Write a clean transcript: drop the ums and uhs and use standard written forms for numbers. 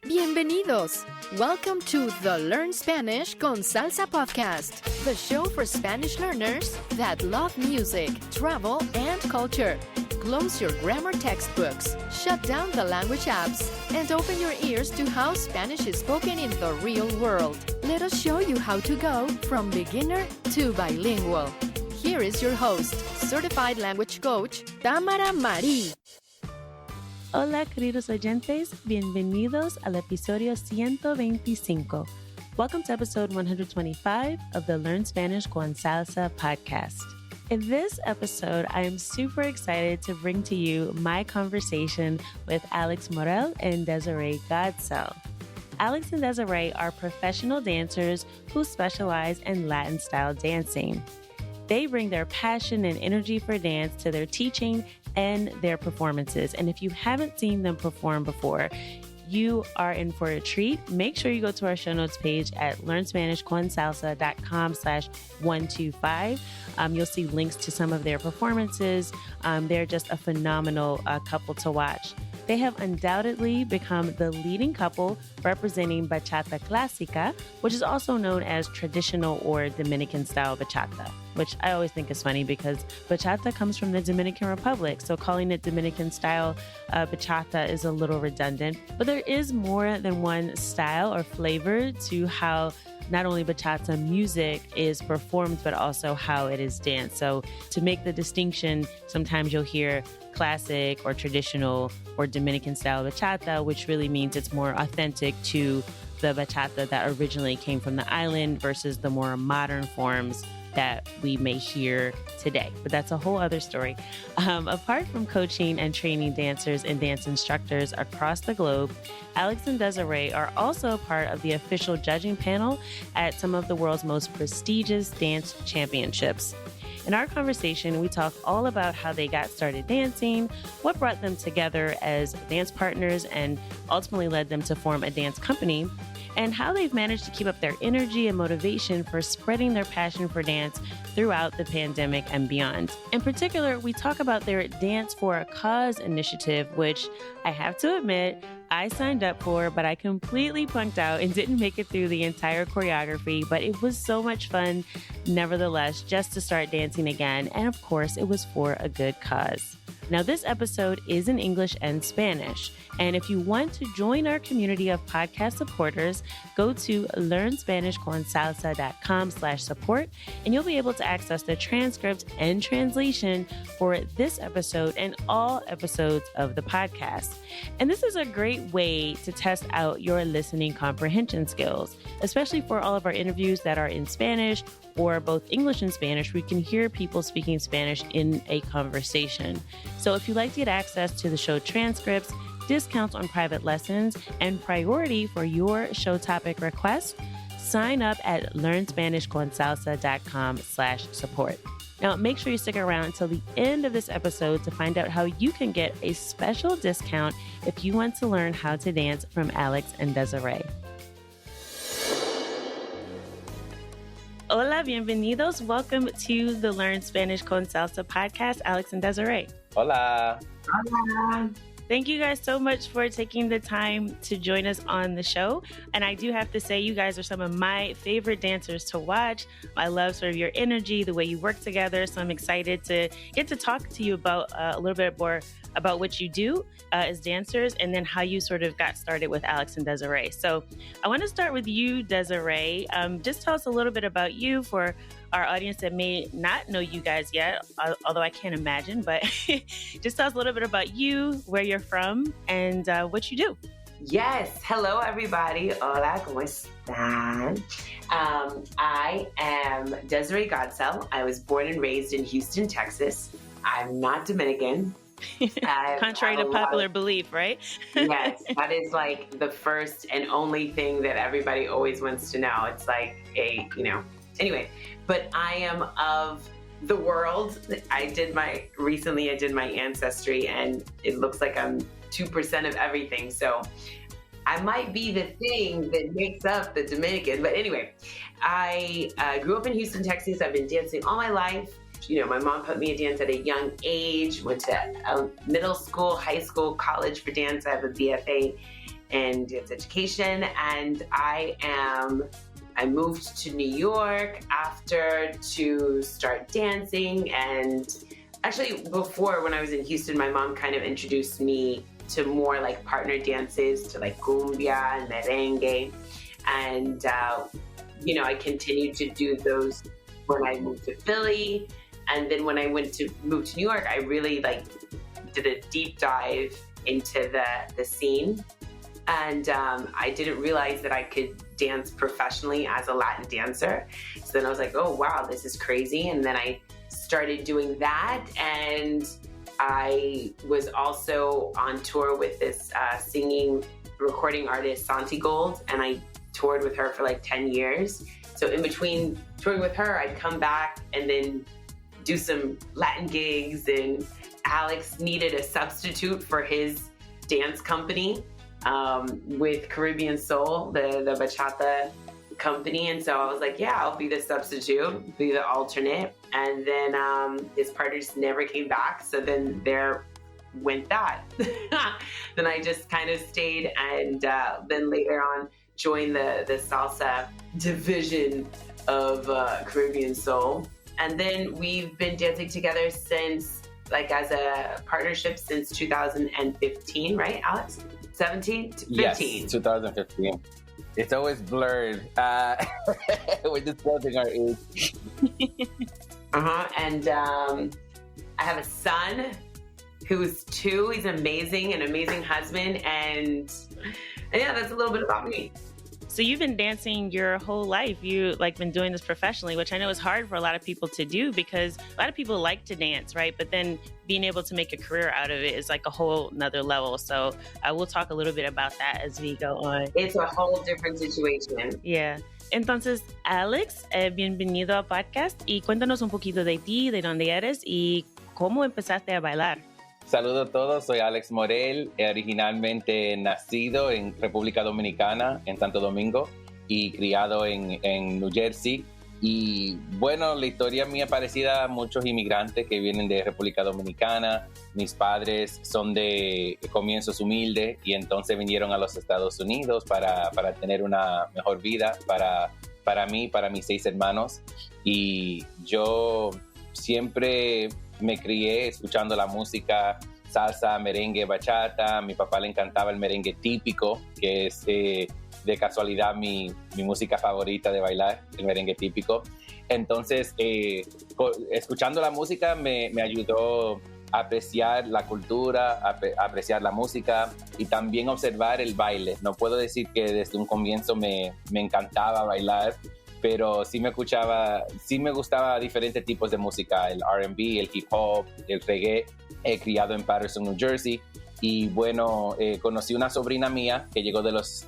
Bienvenidos! Welcome to the Learn Spanish con Salsa podcast, the show for Spanish learners that love music, travel, and culture. Close your grammar textbooks, shut down the language apps, and open your ears to how Spanish is spoken in the real world. Let us show you how to go from beginner to bilingual. Here is your host, certified language coach, Tamara Marie. Hola, queridos oyentes. Bienvenidos al episodio 125. Welcome to episode 125 of the Learn Spanish con Salsa podcast. In this episode, I am super excited to bring to you my conversation with Alex Morel and Desiree Godsell. Alex and Desiree are professional dancers who specialize in Latin-style dancing. They bring their passion and energy for dance to their teaching and their performances. And if you haven't seen them perform before, you are in for a treat. Make sure you go to our show notes page at learnspanishconsalsa.com/125. You'll see links to some of their performances. They're just a phenomenal couple to watch. They have undoubtedly become the leading couple representing Bachata Clásica, which is also known as traditional or Dominican-style bachata, which I always think is funny because bachata comes from the Dominican Republic, so calling it Dominican-style bachata is a little redundant. But there is more than one style or flavor to how not only bachata music is performed, but also how it is danced. So to make the distinction, sometimes you'll hear classic or traditional or Dominican style bachata, which really means it's more authentic to the bachata that originally came from the island versus the more modern forms that we may hear today. But that's a whole other story. Apart from coaching and training dancers and dance instructors across the globe, Alex and Desiree are also a part of the official judging panel at some of the world's most prestigious dance championships. In our conversation, we talk all about how they got started dancing, what brought them together as dance partners and ultimately led them to form a dance company, and how they've managed to keep up their energy and motivation for spreading their passion for dance throughout the pandemic and beyond. In particular, we talk about their Dance for a Cause initiative, which I have to admit, I signed up for, but I completely punked out and didn't make it through the entire choreography, but it was so much fun, nevertheless, just to start dancing again. And of course, it was for a good cause. Now, this episode is in English and Spanish. And if you want to join our community of podcast supporters, go to learnspanishconsalsa.com/support, and you'll be able to access the transcript and translation for this episode and all episodes of the podcast. And this is a great way to test out your listening comprehension skills, especially for all of our interviews that are in Spanish or both English and Spanish. We can hear people speaking Spanish in a conversation. So if you'd like to get access to the show transcripts, discounts on private lessons, and priority for your show topic requests, sign up at learnspanishconsalsa.com/support. Now, make sure you stick around until the end of this episode to find out how you can get a special discount if you want to learn how to dance from Alex and Desiree. Hola, bienvenidos. Welcome to the Learn Spanish con Salsa podcast, Alex and Desiree. Hola. Hola. Thank you guys so much for taking the time to join us on the show. And I do have to say, you guys are some of my favorite dancers to watch. I love sort of your energy, the way you work together. So I'm excited to get to talk to you about a little bit more about what you do as dancers and then how you sort of got started with Alex and Desiree. So I want to start with you, Desiree. Just tell us a little bit about you for our audience that may not know you guys yet, although I can't imagine, but just tell us a little bit about you, where you're from, and what you do. Yes. Hello, everybody. Hola, ¿cómo están? I am Desiree Godsell. I was born and raised in Houston, Texas. I'm not Dominican. Contrary to popular belief, right? Yes, that is like the first and only thing that everybody always wants to know. It's like anyway, but I am of the world. Recently I did my ancestry and it looks like I'm 2% of everything. So I might be the thing that makes up the Dominican. But anyway, I grew up in Houston, Texas. I've been dancing all my life. my mom put me in dance at a young age, went to middle school, high school, college for dance. I have a BFA in dance education, and I moved to New York after to start dancing. And actually before, when I was in Houston, my mom kind of introduced me to more like partner dances, to like cumbia and merengue. And, I continued to do those when I moved to Philly. And then when I moved to New York, I really like did a deep dive into the scene. And I didn't realize that I could dance professionally as a Latin dancer. So then I was like, oh, wow, this is crazy. And then I started doing that. And I was also on tour with this singing recording artist, Santi Gold, and I toured with her for like 10 years. So in between touring with her, I'd come back and then do some Latin gigs, and Alex needed a substitute for his dance company with Caribbean Soul, the Bachata company. And so I was like, yeah, I'll be the substitute, be the alternate. And then his partners never came back. So then there went that. Then I just kind of stayed, and then later on joined the salsa division of Caribbean Soul. And then we've been dancing together since, like as a partnership since 2015, right, Alex? 17? 15. Yes, 2015. It's always blurred. We're disclosing our age. And I have a son who's 2. He's amazing, an amazing husband. And yeah, that's a little bit about me. So you've been dancing your whole life. You been doing this professionally, which I know is hard for a lot of people to do, because a lot of people like to dance, right? But then being able to make a career out of it is like a whole nother level. So I will talk a little bit about that as we go on. It's a whole different situation. Yeah. Entonces, Alex, bienvenido al podcast y cuéntanos un poquito de ti, de dónde eres y cómo empezaste a bailar. Saludos a todos, soy Alex Morel, originalmente nacido en República Dominicana, en Santo Domingo, y criado en New Jersey. Y bueno, la historia mía es parecida a muchos inmigrantes que vienen de República Dominicana. Mis padres son de comienzos humildes y entonces vinieron a los Estados Unidos para tener una mejor vida para mí, para mis 6 hermanos. Y yo siempre me crié escuchando la música, salsa, merengue, bachata. A mi papá le encantaba el merengue típico, que es de casualidad mi música favorita de bailar, el merengue típico. Entonces, escuchando la música me ayudó a apreciar la cultura, a apreciar la música y también observar el baile. No puedo decir que desde un comienzo me encantaba bailar, pero sí me gustaba diferentes tipos de música, el R&B, el hip hop, el reggae. He criado en Patterson, New Jersey, y bueno, conocí una sobrina mía que llegó de los